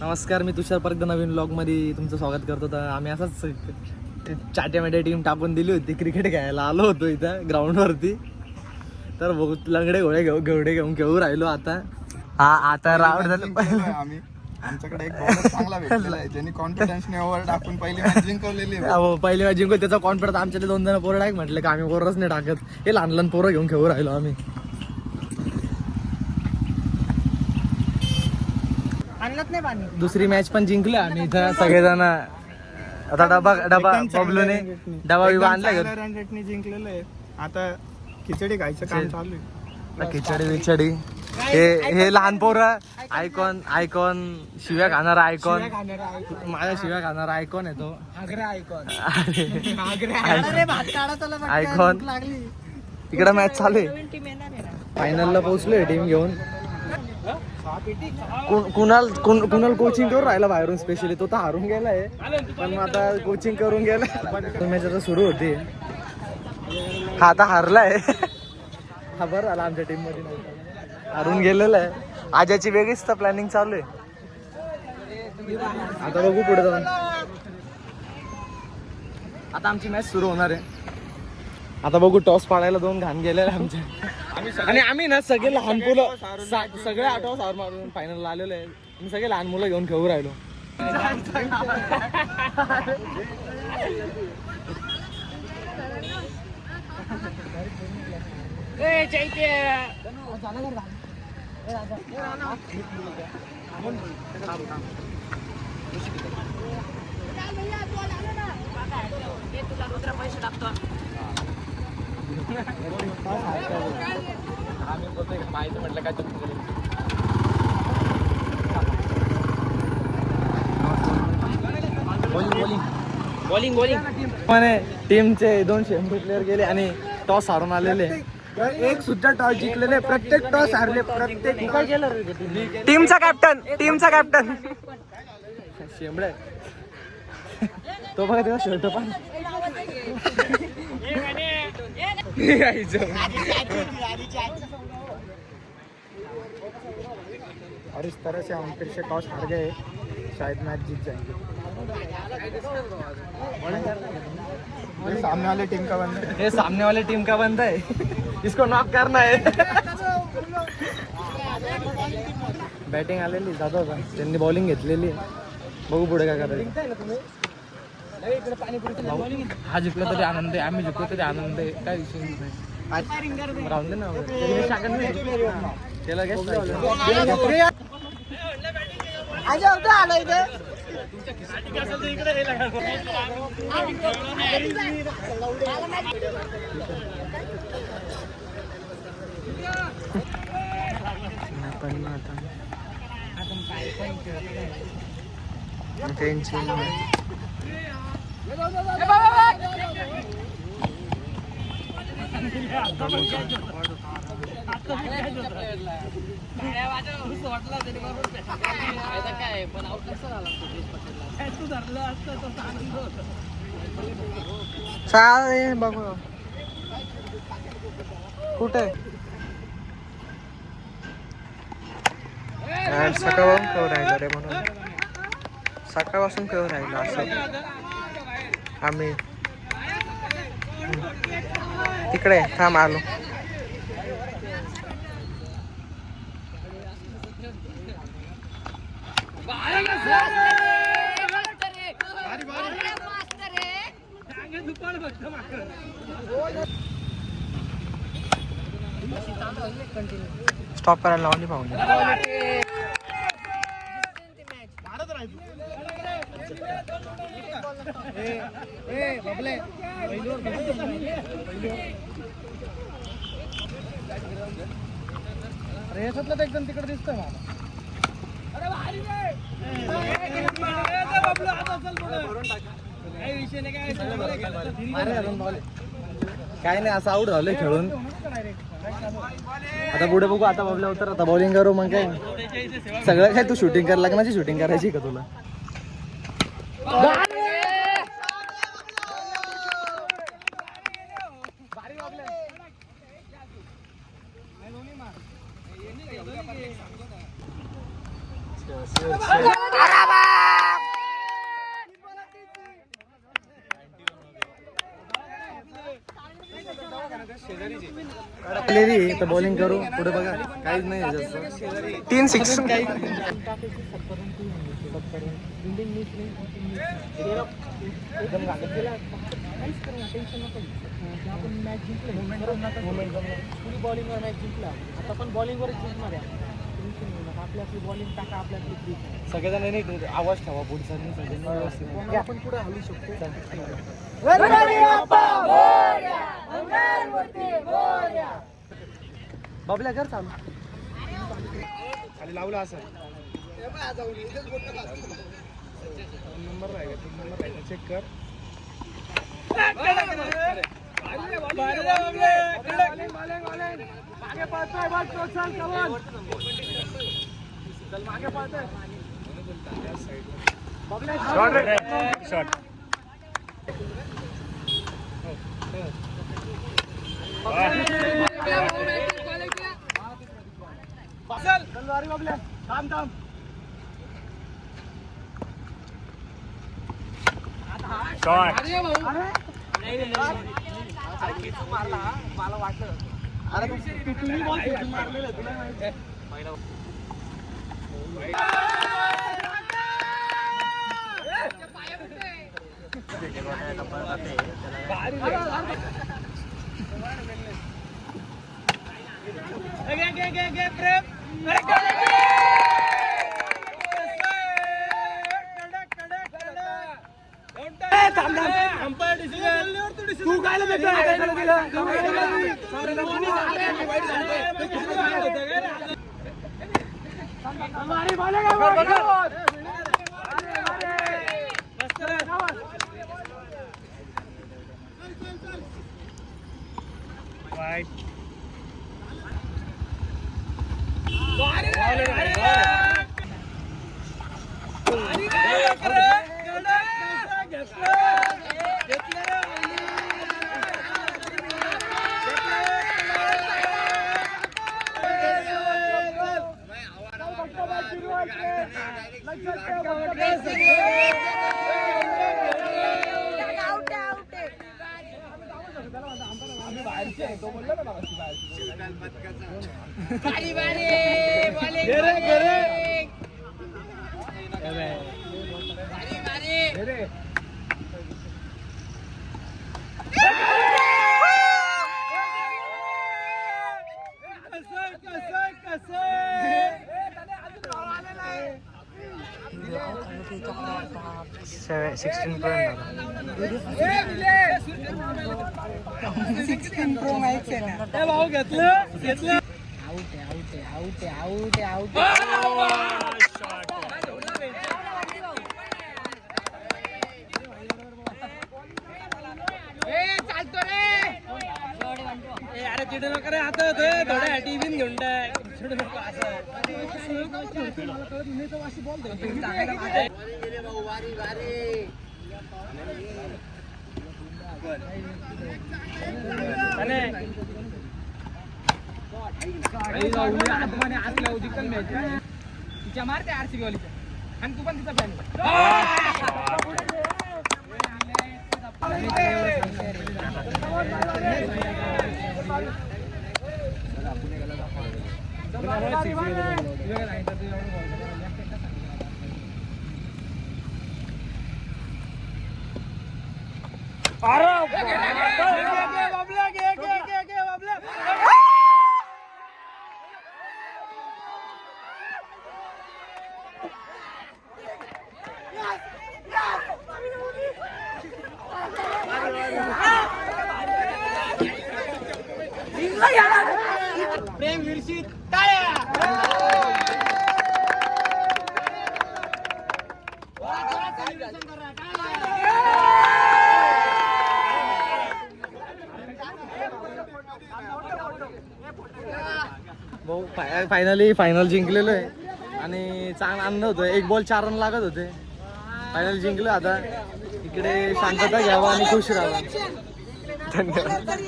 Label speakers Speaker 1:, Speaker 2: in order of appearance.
Speaker 1: नमस्कार, मी तुषार परत नवीन ब्लॉगमध्ये तुमचं स्वागत करतो. तर आम्ही असाच चाट्यामध्ये टीम टाकून दिली होती, क्रिकेट खेळायला आलो होतो इथं ग्राउंडवरती. तर बहुत लंगडे घोडे घेऊन खेळू राहिलो आता. आता राऊंड झालं.
Speaker 2: आम्ही आमच्याकडे एक बॉलर चांगला भेटलेला आहे, ज्यांनी कॉन्फिडन्सने ओव्हर टाकून पहिली मॅच जिंकवलेली आहे.
Speaker 1: पहिली मॅच जिंकलो, त्याचा कॉन्फिडन्स आमच्याकडे 2 जण पोरं टाक म्हटलं की आम्ही पोरच नाही टाकत. हे लहान लहान पोरं घेऊन खेळू राहिलो आम्ही. दुसरी मॅच पण जिंकली आम्ही इथं सगळेजण. आता डबा बबलूने डबा बिबा आणला
Speaker 2: जिंकलेलं आहे. आता खिचडी खायचं काम चालू आहे.
Speaker 1: खिचडी हे लहान पोरं आयकॉन शिव्या खाणारा आयकॉन, माझ्या शिव्या खाणारा आयकॉन आहे तो. आयकॉन तिकडे मॅच चालू आहे. फायनलला पोहोचलोय टीम घेऊन. कुणाल कोचिंग करून राहिला बाहेरून स्पेशली. तो तर हारून गेलाय, पण आता कोचिंग करून गेला. मॅच आता सुरू होती. हा आता हारलाय. हा बरं आला आमच्या टीम मध्ये हारून गेलेला आहे. आजाची वेगळीच तर प्लॅनिंग चालू आहे. आता बघू पुढे जाऊन. आता आमची मॅच सुरू होणार आहे. आता बघू, टॉस पाडायला 2 घाण गेलेले आमच्या. आणि आम्ही ना सगळे लहान मुलं सगळे 8 टॉस मारून फायनलला आलेलो आहे. आम्ही सगळे लहान मुलं घेऊन खेळू राहिलो. म्हटलं काय बॉलिंग म्हणे. टीमचे 2 शेंबू प्लेयर गेले आणि टॉस हारून आलेले. एक सुद्धा टॉस जिंकलेले, प्रत्येक टॉस हारले. प्रत्येक काय केलं टीमचा कॅप्टन शेंबड तो बघा, तेव्हा शर्ट पण और इस तरह से हम फिर से टॉस हार गए. शायद मैच जीत जाएंगे. ये सामने वाले टीम का बंदा है. इसको नॉक करना है. बॅटिंग आलेली जात होता, त्यांनी बॉलिंग घेतलेली. बघू पुढे काय करायचं. हा जिंकला तरी आनंद आहे, आम्ही जिंकलो तरी आनंद आहे. काय विषय नाही. राहून दे ना त्याला टेन्शन चालेल. बघू कुठे सकाळपासून खेळू राहिलो रे, म्हणून सकाळपासून खेळू राहिलो असं. आम्ही तिकडे थांब आलो. स्टॉप करायला लावली पाहून. अरे याच्यातलं तर एकदम तिकडे दिसतोय मला. काय नाही, असं आउट झालंय खेळून. आता पुढे बघू. आता बबल्या उतर, आता बॉलिंग करू. मग काय सगळं काय तू शूटिंग कर, लग्नाची शूटिंग करायची का तुला. तर बॉलिंग करू पुढे बघा काहीच नाही आहे जास्त
Speaker 3: 3 6
Speaker 1: बॉलिंगवर मॅच जिंकला आता पण बॉलिंगवरच जिंकणार आहे आपली आपली बॉलिंग टाका आपली आपली सगळ्यांनी नीट आवाज ठेवा पुढचा सगळ्यांनी आपण पुढे हलू शकतो बबल्या कर चालू खाली लावलं असं नंबर राहिला 3 नंबर राहिला चेक कर मागे पळतोय बघ प्रोत्साहन करून चल मागे पळतोय शॉट चल वारी बाबल्या थांब थांब
Speaker 3: शॉट
Speaker 1: मला वाटलं अरे तुम्ही बॉल मारलेलं तुला माहिती आहे तू काय
Speaker 4: Pro Max आहे ना.
Speaker 1: भाऊ घेतलं
Speaker 4: आउट
Speaker 1: अरे चिडू नका रे आता थोड्या टीव्ही घेऊन टाक चिडू नको असं तिच्या मारते आरसीबी वालीच्या आणि तू पण तिचा फॅन प्रेम विरशीत फायनल जिंकलेलो आहे आणि चांगला आनंद होतोय. एक बॉल 4 रन लागत होते. फायनल जिंकलो. आता इकडे शांतता घ्यावा आणि खुश राहावा.
Speaker 3: धन्यवाद.